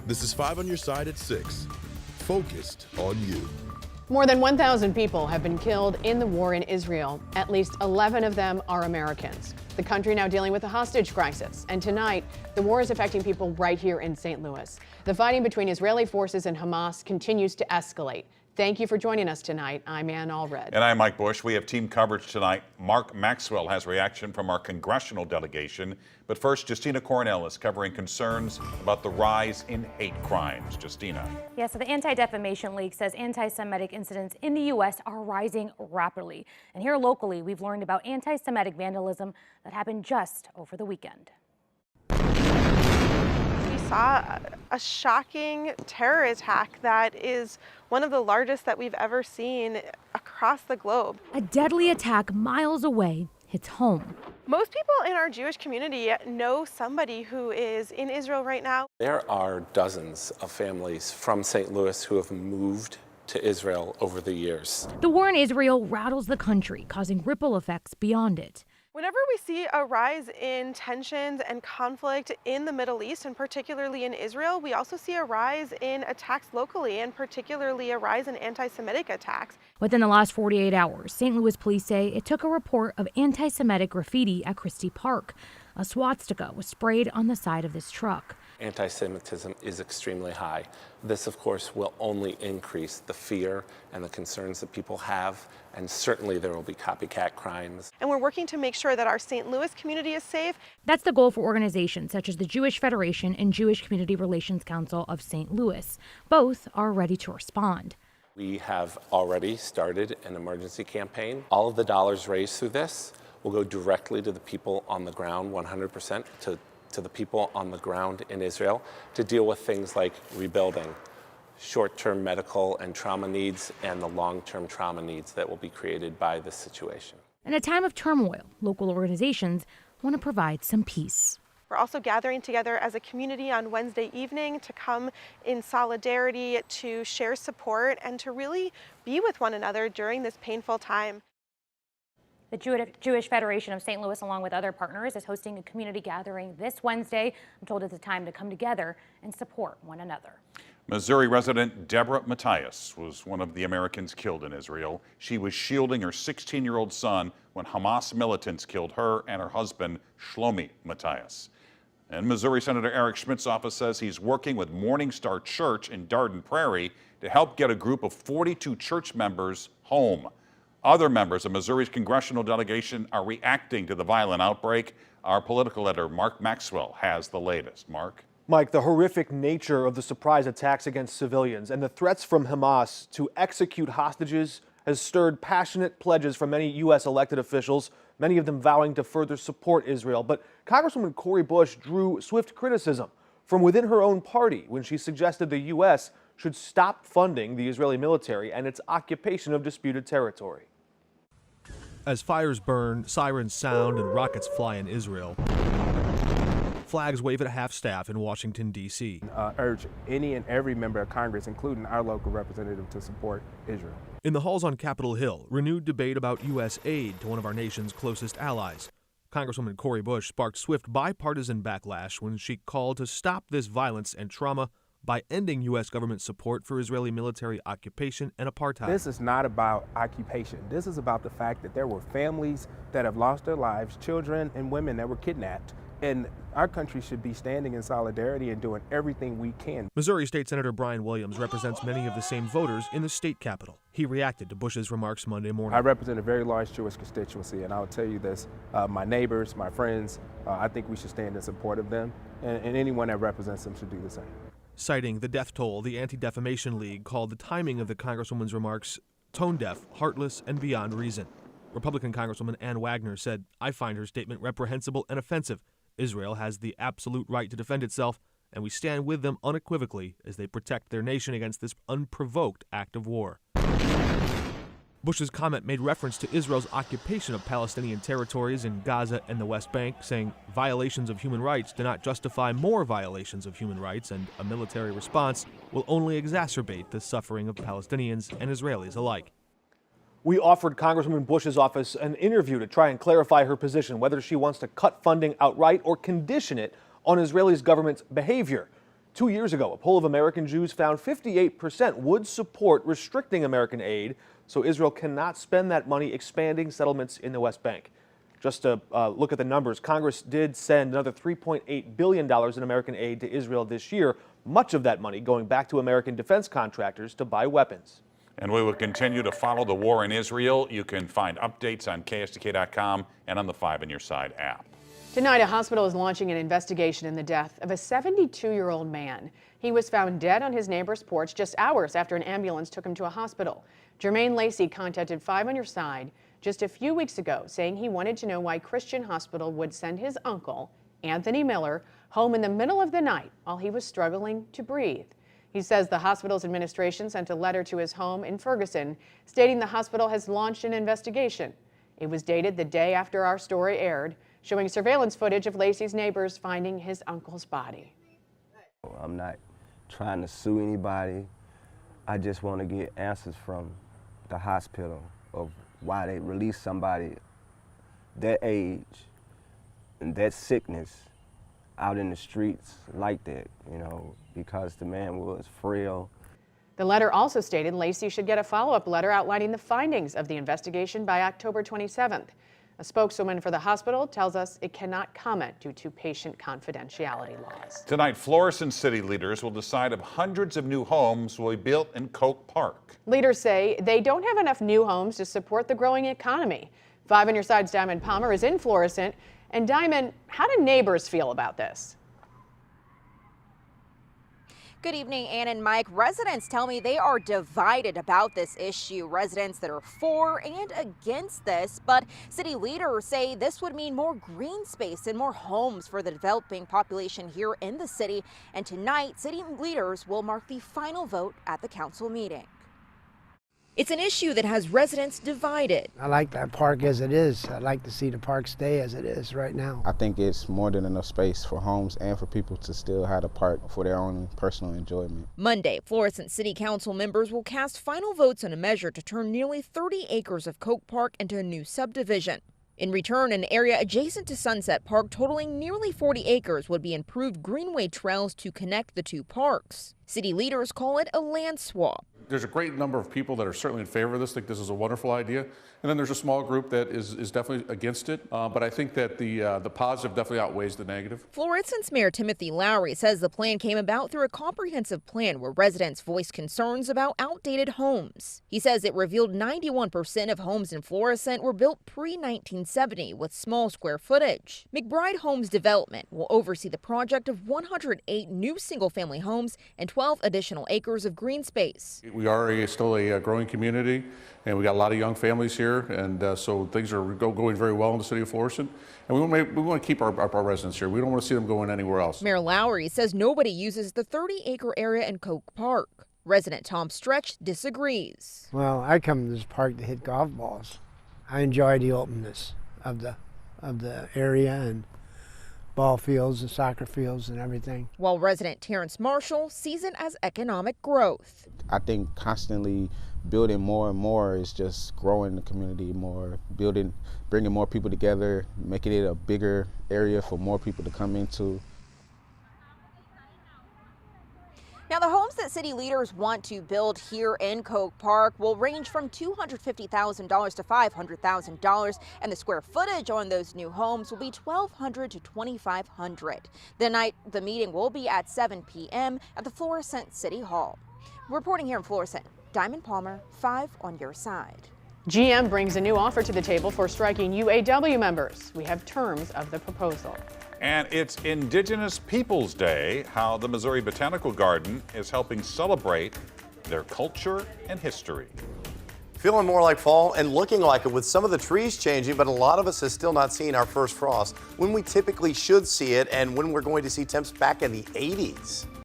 This is 5 on your side at 6. Focused on you. More than 1,000 people have been killed in the war in Israel. At least 11 of them are Americans. The country now dealing with a hostage crisis. And tonight, the war is affecting people right here in St. Louis. The fighting between Israeli forces and Hamas continues to escalate. Thank you for joining us tonight. I'm Ann Allred. And I'm Mike Bush. We have team coverage tonight. Mark Maxwell has reaction from our congressional delegation. But first, Justina Cornell is covering concerns about the rise in hate crimes. Justina. Yeah, so the Anti-Defamation League says anti-Semitic incidents in the U.S. are rising rapidly. And here locally, we've learned about anti-Semitic vandalism that happened just over the weekend. Saw a shocking terror attack that is one of the largest that we've ever seen across the globe. A deadly attack miles away hits home. Most people in our Jewish community know somebody who is in Israel right now. There are dozens of families from St. Louis who have moved to Israel over the years. The war in Israel rattles the country, causing ripple effects beyond it. Whenever we see a rise in tensions and conflict in the Middle East, and particularly in Israel, we also see a rise in attacks locally, and particularly a rise in anti-Semitic attacks. Within the last 48 hours, St. Louis police say it took a report of anti-Semitic graffiti at Christie Park. A swastika was sprayed on the side of this truck. Anti-Semitism is extremely high. This, of course, will only increase the fear and the concerns that people have, and certainly there will be copycat crimes. And we're working to make sure that our St. Louis community is safe. That's the goal for organizations such as the Jewish Federation and Jewish Community Relations Council of St. Louis. Both are ready to respond. We have already started an emergency campaign. All of the dollars raised through this will go directly to the people on the ground, 100% to the people on the ground in Israel, to deal with things like rebuilding, short-term medical and trauma needs, and the long-term trauma needs that will be created by this situation. In a time of turmoil, local organizations want to provide some peace. We're also gathering together as a community on Wednesday evening to come in solidarity, to share support, and to really be with one another during this painful time. The Jewish Federation of St. Louis, along with other partners, is hosting a community gathering this Wednesday. I'm told it's a time to come together and support one another. Missouri resident Deborah Matthias was one of the Americans killed in Israel. She was shielding her 16-year-old son when Hamas militants killed her and her husband, Shlomi Matthias. And Missouri Senator Eric Schmidt's office says he's working with Morning Star Church in Dardenne Prairie to help get a group of 42 church members home. Other members of Missouri's congressional delegation are reacting to the violent outbreak. Our political editor, Mark Maxwell, has the latest. Mark? Mike, the horrific nature of the surprise attacks against civilians and the threats from Hamas to execute hostages has stirred passionate pledges from many U.S. elected officials, many of them vowing to further support Israel. But Congresswoman Cori Bush drew swift criticism from within her own party when she suggested the U.S. should stop funding the Israeli military and its occupation of disputed territory. As fires burn, sirens sound, and rockets fly in Israel, flags wave at half-staff in Washington, D.C. Urge any and every member of Congress, including our local representative, to support Israel. In the halls on Capitol Hill, renewed debate about U.S. aid to one of our nation's closest allies. Congresswoman Cori Bush sparked swift bipartisan backlash when she called to stop this violence and trauma by ending U.S. government support for Israeli military occupation and apartheid. This is not about occupation. This is about the fact that there were families that have lost their lives, children and women that were kidnapped. And our country should be standing in solidarity and doing everything we can. Missouri State Senator Brian Williams represents many of the same voters in the state capitol. He reacted to Bush's remarks Monday morning. I represent a very large Jewish constituency, and I'll tell you this, my neighbors, my friends, I think we should stand in support of them, and anyone that represents them should do the same. Citing the death toll, the Anti-Defamation League called the timing of the Congresswoman's remarks tone-deaf, heartless, and beyond reason. Republican Congresswoman Ann Wagner said, "I find her statement reprehensible and offensive. Israel has the absolute right to defend itself, and we stand with them unequivocally as they protect their nation against this unprovoked act of war." Bush's comment made reference to Israel's occupation of Palestinian territories in Gaza and the West Bank, saying violations of human rights do not justify more violations of human rights, and a military response will only exacerbate the suffering of Palestinians and Israelis alike. We offered Congresswoman Bush's office an interview to try and clarify her position, whether she wants to cut funding outright or condition it on Israeli's government's behavior. 2 years ago, a poll of American Jews found 58% would support restricting American aid so Israel cannot spend that money expanding settlements in the West Bank. Just to look at the numbers, Congress did send another $3.8 billion in American aid to Israel this year, much of that money going back to American defense contractors to buy weapons. And we will continue to follow the war in Israel. You can find updates on KSDK.com and on the 5 on Your Side app. Tonight, a hospital is launching an investigation in the death of a 72-year-old man. He was found dead on his neighbor's porch just hours after an ambulance took him to a hospital. Jermaine Lacey contacted 5 on Your Side just a few weeks ago, saying he wanted to know why Christian Hospital would send his uncle, Anthony Miller, home in the middle of the night while he was struggling to breathe. He says the hospital's administration sent a letter to his home in Ferguson stating the hospital has launched an investigation. It was dated the day after our story aired, showing surveillance footage of Lacey's neighbors finding his uncle's body. I'm not trying to sue anybody. I just want to get answers from the hospital of why they released somebody that age and that sickness out in the streets like that, you know, because the man was frail. The letter also stated Lacey should get a follow-up letter outlining the findings of the investigation by October 27th. A spokeswoman for the hospital tells us it cannot comment due to patient confidentiality laws. Tonight, Florissant city leaders will decide if hundreds of new homes will be built in Coke Park. Leaders say they don't have enough new homes to support the growing economy. 5 on Your Side's Diamond Palmer is in Florissant. And Diamond, how do neighbors feel about this? Good evening, Ann and Mike. Residents tell me they are divided about this issue. Residents that are for and against this, but city leaders say this would mean more green space and more homes for the developing population here in the city. And tonight, city leaders will mark the final vote at the council meeting. It's an issue that has residents divided. I like that park as it is. I'd like to see the park stay as it is right now. I think it's more than enough space for homes and for people to still have a park for their own personal enjoyment. Monday, Florissant City Council members will cast final votes on a measure to turn nearly 30 acres of Coke Park into a new subdivision. In return, an area adjacent to Sunset Park totaling nearly 40 acres would be improved greenway trails to connect the two parks. City leaders call it a land swap. There's a great number of people that are certainly in favor of this, think this is a wonderful idea. And then there's a small group that is definitely against it. But I think that the positive definitely outweighs the negative. Florissant's Mayor Timothy Lowry says the plan came about through a comprehensive plan where residents voiced concerns about outdated homes. He says it revealed 91% of homes in Florissant were built pre-1970 with small square footage. McBride Homes Development will oversee the project of 108 new single-family homes and 12 additional acres of green space. We are still a growing community, and we got a lot of young families here, and so things are going very well in the city of Florissant. And we want to keep our residents here. We don't want to see them going anywhere else. Mayor Lowry says nobody uses the 30-acre area in Coke Park. Resident Tom Stretch disagrees. Well, I come to this park to hit golf balls. I enjoy the openness of the area and ball fields and soccer fields and everything. While resident Terrence Marshall sees it as economic growth. I think constantly building more and more is just growing the community more, bringing more people together, making it a bigger area for more people to come into. Now, the homes that city leaders want to build here in Coke Park will range from $250,000 to $500,000, and the square footage on those new homes will be 1,200 to 2,500. The meeting will be at 7 p.m. at the Florissant City Hall. Reporting here in Florissant, Diamond Palmer, 5 on Your Side. GM brings a new offer to the table for striking UAW members. We have terms of the proposal. And it's Indigenous Peoples Day, how the Missouri Botanical Garden is helping celebrate their culture and history. Feeling more like fall and looking like it with some of the trees changing, but a lot of us have still not seen our first frost when we typically should see it and when we're going to see temps back in the 80s.